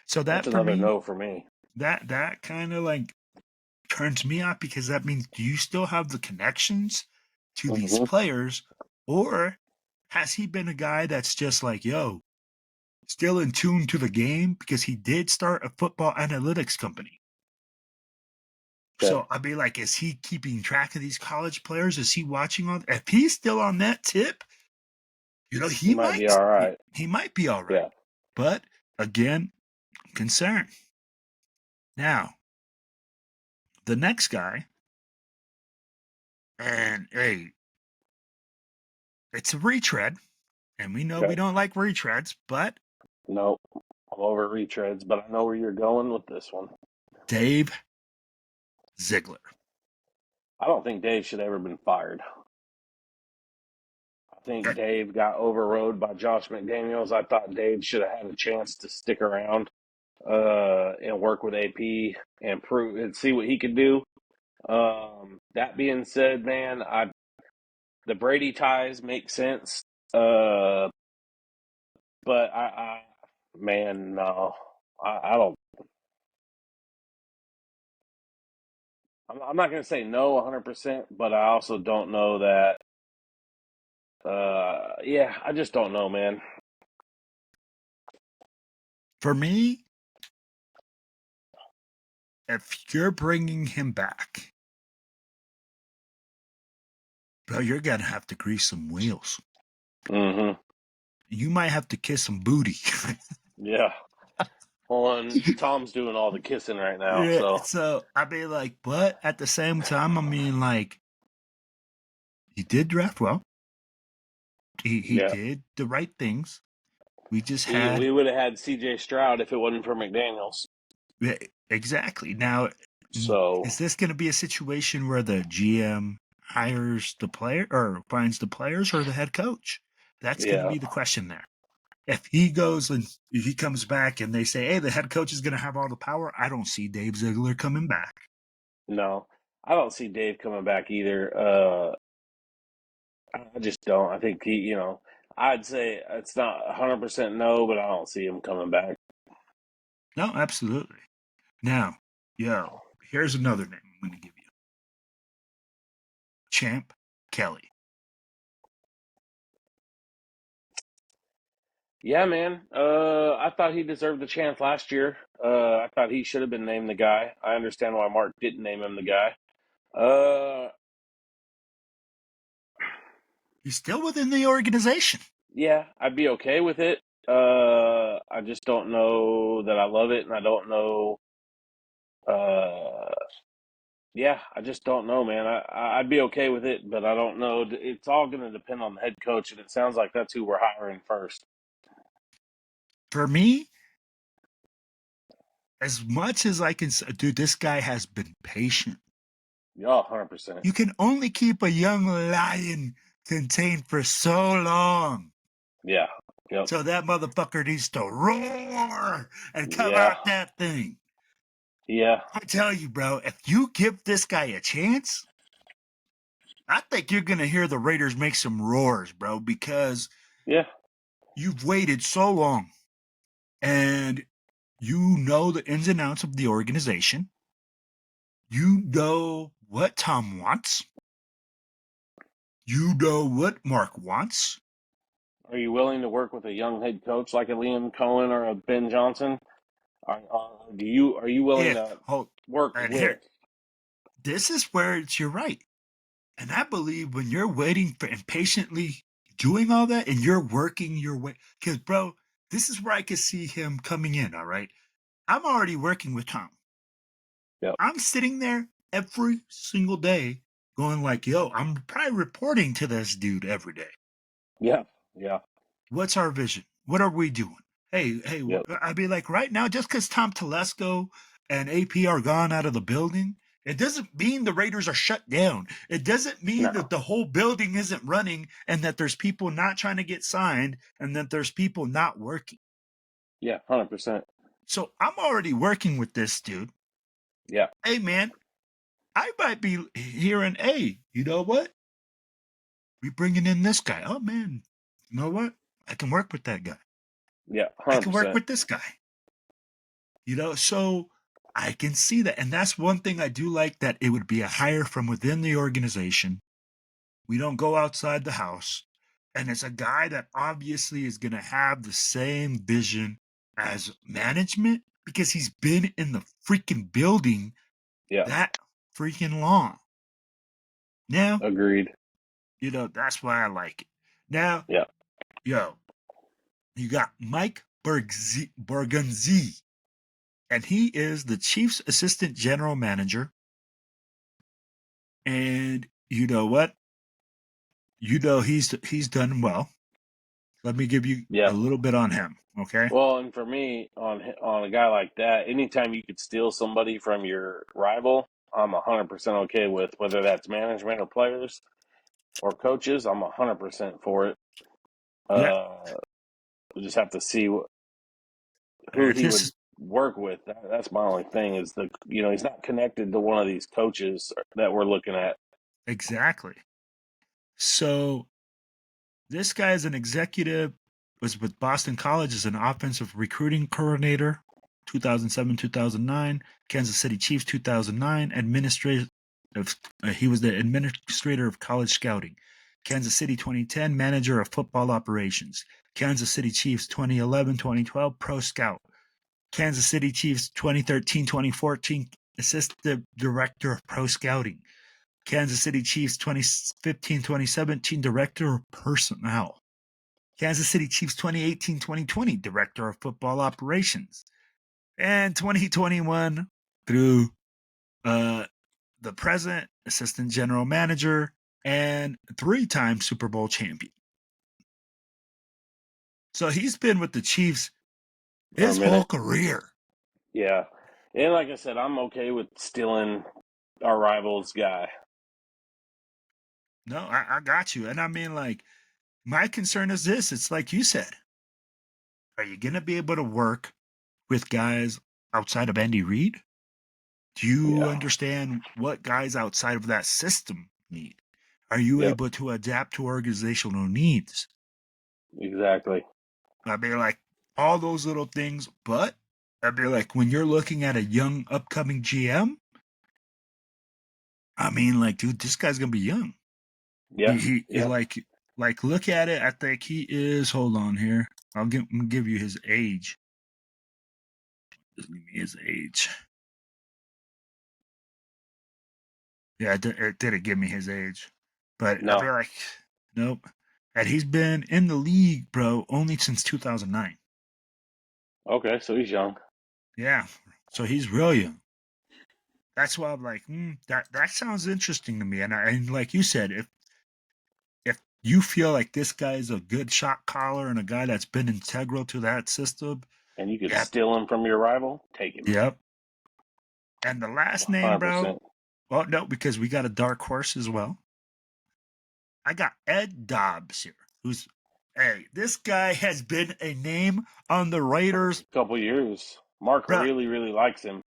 So that that's for another me, no for me. That kind of like turns me off, because that means, do you still have the connections to these players, or has he been a guy that's just like, yo, still in tune to the game, because he did start a football analytics company. Okay. So I'd be like, is he keeping track of these college players? Is he watching on? If he's still on that tip, he might be all right. He might be all right. Yeah. But again, concern. Now, the next guy, and hey, it's a retread, and we know we don't like retreads, but nope, I'm over retreads, but I know where you're going with this one. Dave Ziegler. I don't think Dave should have ever been fired. I think Dave got overrode by Josh McDaniels. I thought Dave should have had a chance to stick around and work with AP and prove and see what he could do. That being said, man, the Brady ties make sense. But I no, I don't. I'm not going to say no 100%, but I also don't know that. I just don't know, man. For me, if you're bringing him back, bro, you're going to have to grease some wheels. Mm-hmm. You might have to kiss some booty. Yeah. Hold on, Tom's doing all the kissing right now. Yeah, so I mean, like, but at the same time, I mean, like, he did draft well. He did the right things. We just we would have had C.J. Stroud if it wasn't for McDaniels. Yeah, exactly. Now, is this going to be a situation where the GM hires the player or finds the players, or the head coach? That's going to be the question there. If he goes and if he comes back and they say, hey, the head coach is going to have all the power, I don't see Dave Ziegler coming back. No, I don't see Dave coming back either. I just don't. I think he, I'd say it's not 100% no, but I don't see him coming back. No, absolutely. Now, here's another name I'm going to give you. Champ Kelly. Yeah, man. I thought he deserved the chance last year. I thought he should have been named the guy. I understand why Mark didn't name him the guy. He's still within the organization. Yeah, I'd be okay with it. I just don't know that I love it, and I don't know. I just don't know, man. I'd be okay with it, but I don't know. It's all going to depend on the head coach, and it sounds like that's who we're hiring first. For me, as much as I can, dude, this guy has been patient. Yeah, 100%. You can only keep a young lion contained for so long. Yeah. Yep. So that motherfucker needs to roar and come Yeah. out that thing. Yeah. I tell you, bro, if you give this guy a chance, I think you're going to hear the Raiders make some roars, bro, because Yeah. you've waited so long and you know the ins and outs of the organization. You know what Tom wants. You know what Mark wants. Are you willing to work with a young head coach like a Liam Cohen or a Ben Johnson? Are you willing to work And with? here, this is where you're right. And I believe when you're waiting for and patiently doing all that and you're working your way, because, bro, this is where I could see him coming in. All right. I'm already working with Tom. Yep. I'm sitting there every single day going like, yo, I'm probably reporting to this dude every day. Yeah. Yeah. What's our vision? What are we doing? Hey, Yep. I'd be like, right now, just because Tom Telesco and AP are gone out of the building, it doesn't mean the Raiders are shut down. It doesn't mean No. that the whole building isn't running and that there's people not trying to get signed and that there's people not working. Yeah, 100%. So I'm already working with this dude. Yeah. Hey, man, I might be hearing, hey, you know what? We bringing in this guy. Oh, man, you know what? I can work with that guy. Yeah, I can work 100%. with this guy. So I can see that. And that's one thing I do like, that it would be a hire from within the organization. We don't go outside the house. And it's a guy that obviously is going to have the same vision as management because he's been in the freaking building that freaking long. Now, Agreed. that's why I like it. Now, Yeah. You got Mike Borgonzi, and he is the Chiefs Assistant General Manager. And you know what? He's done well. Let me give you a little bit on him, okay? Well, and for me, on a guy like that, anytime you could steal somebody from your rival, I'm 100% okay with, whether that's management or players or coaches. I'm 100% for it. We just have to see who he would work with. That's my only thing is he's not connected to one of these coaches that we're looking at. Exactly. So this guy is an executive, was with Boston College as an offensive recruiting coordinator, 2007, 2009, Kansas City Chiefs, 2009, he was the administrator of college scouting. Kansas City 2010, manager of football operations. Kansas City Chiefs 2011, 2012, pro scout. Kansas City Chiefs 2013, 2014, assistant director of pro scouting. Kansas City Chiefs 2015, 2017, director of personnel. Kansas City Chiefs 2018, 2020, director of football operations. And 2021 through the present assistant general manager and 3-time Super Bowl champion. So he's been with the Chiefs his whole career. Yeah. And like I said, I'm okay with stealing our rival's guy. No, I got you. And I mean, like, my concern is this. It's like you said. Are you going to be able to work with guys outside of Andy Reid? Do you understand what guys outside of that system need? Are you able to adapt to organizational needs? Exactly. I mean, like, all those little things. But I mean, like, when you're looking at a young upcoming GM, I mean, like, dude, this guy's going to be young. Yeah. He like, look at it. I think he is, hold on here. I'll give you his age. Just give me his age. Yeah, it didn't give me his age. But no. I feel like, nope. And he's been in the league, bro, only since 2009. Okay, so he's young. Yeah, so he's real young. That's why I'm like, that sounds interesting to me. And like you said, if you feel like this guy is a good shot caller and a guy that's been integral to that system, And you could steal him from your rival, take him. Yep. And the last name, 100%. bro. Well, no, because we got a dark horse as well. I got Ed Dobbs here, this guy has been a name on the Raiders. A couple years. Mark really, really likes him.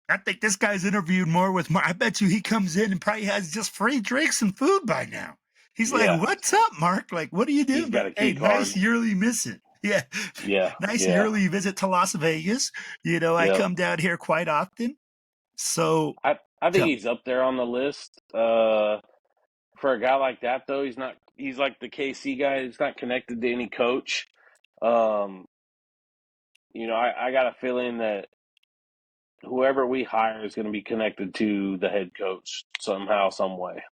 I think this guy's interviewed more with Mark. I bet you he comes in and probably has just free drinks and food by now. He's like, "What's up, Mark? Like, what are you doing?" He's got a key card. Nice yearly visit. Yeah. Nice yearly visit to Las Vegas. I come down here quite often. So I think he's up there on the list. For a guy like that, though, he's like the KC guy. He's not connected to any coach. I got a feeling that whoever we hire is going to be connected to the head coach somehow, some way.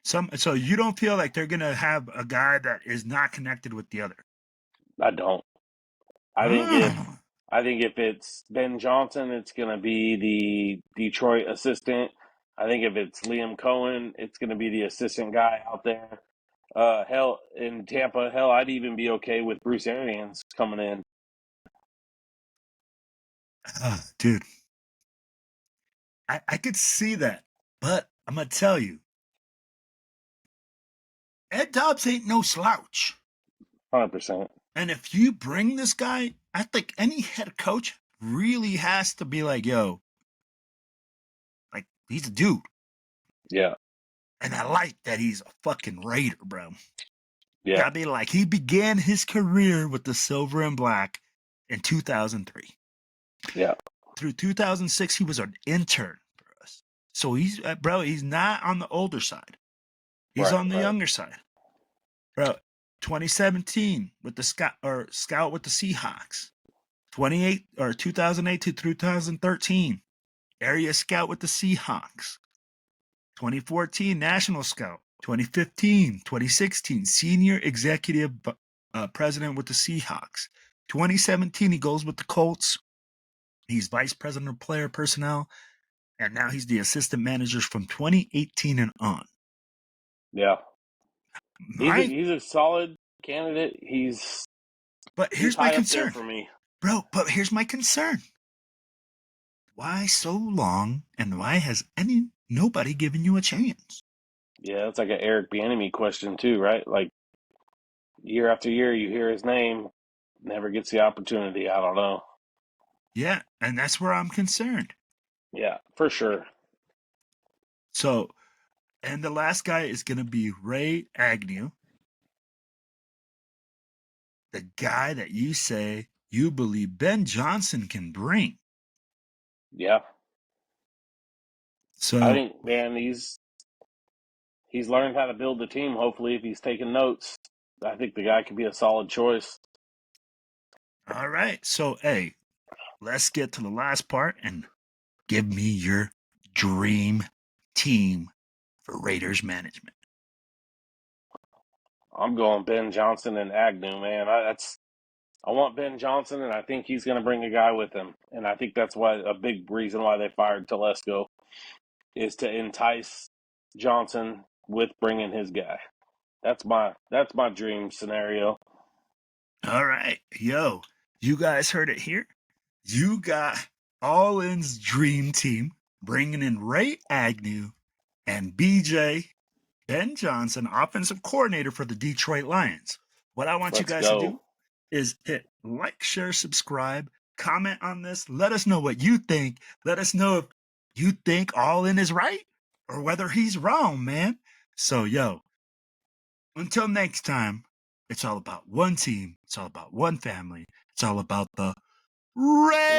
So you don't feel like they're going to have a guy that is not connected with the other? I don't. I think if it's Ben Johnson, it's going to be the Detroit assistant. I think if it's Liam Cohen, it's going to be the assistant guy out there. Hell, in Tampa, I'd even be okay with Bruce Arians coming in. Dude, I could see that, but I'm going to tell you, Ed Dobbs ain't no slouch. 100%. And if you bring this guy, I think any head coach really has to be like, yo, like, he's a dude. Yeah. And I like that he's a fucking Raider, bro. Yeah. I mean, like, he began his career with the Silver and Black in 2003. Yeah. Through 2006, he was an intern for us. So he's not on the older side. He's on the younger side. Bro, 2017 with the scout with the Seahawks. 2008 to 2013, area scout with the Seahawks. 2014, national scout. 2015, 2016, senior executive president with the Seahawks. 2017, he goes with the Colts. He's vice president of player personnel. And now he's the assistant manager from 2018 and on. Yeah. He's a solid candidate. But here's my concern for me. Bro, but here's my concern. Why so long, and why has nobody given you a chance? Yeah, it's like an Eric Bieniemy question too, right? Like year after year, you hear his name, never gets the opportunity. I don't know. Yeah, and that's where I'm concerned. Yeah, for sure. So, and the last guy is going to be Ray Agnew, the guy that you say you believe Ben Johnson can bring. Yeah. So I think, man, he's learned how to build the team. Hopefully, if he's taking notes, I think the guy could be a solid choice. All right. So, hey, let's get to the last part and give me your dream team for Raiders management. I'm going Ben Johnson and Agnew, man. I want Ben Johnson, and I think he's going to bring a guy with him. And I think that's a big reason why they fired Telesco is to entice Johnson with bringing his guy. That's my dream scenario. All right. Yo, you guys heard it here. You got All In's dream team bringing in Ray Agnew and BJ, Ben Johnson, offensive coordinator for the Detroit Lions. What I want you guys to do is hit like, share, subscribe, comment on this. Let us know what you think. Let us know if you think All In is right or whether he's wrong, man. So, yo, until next time, it's all about one team. It's all about one family. It's all about the Raiders.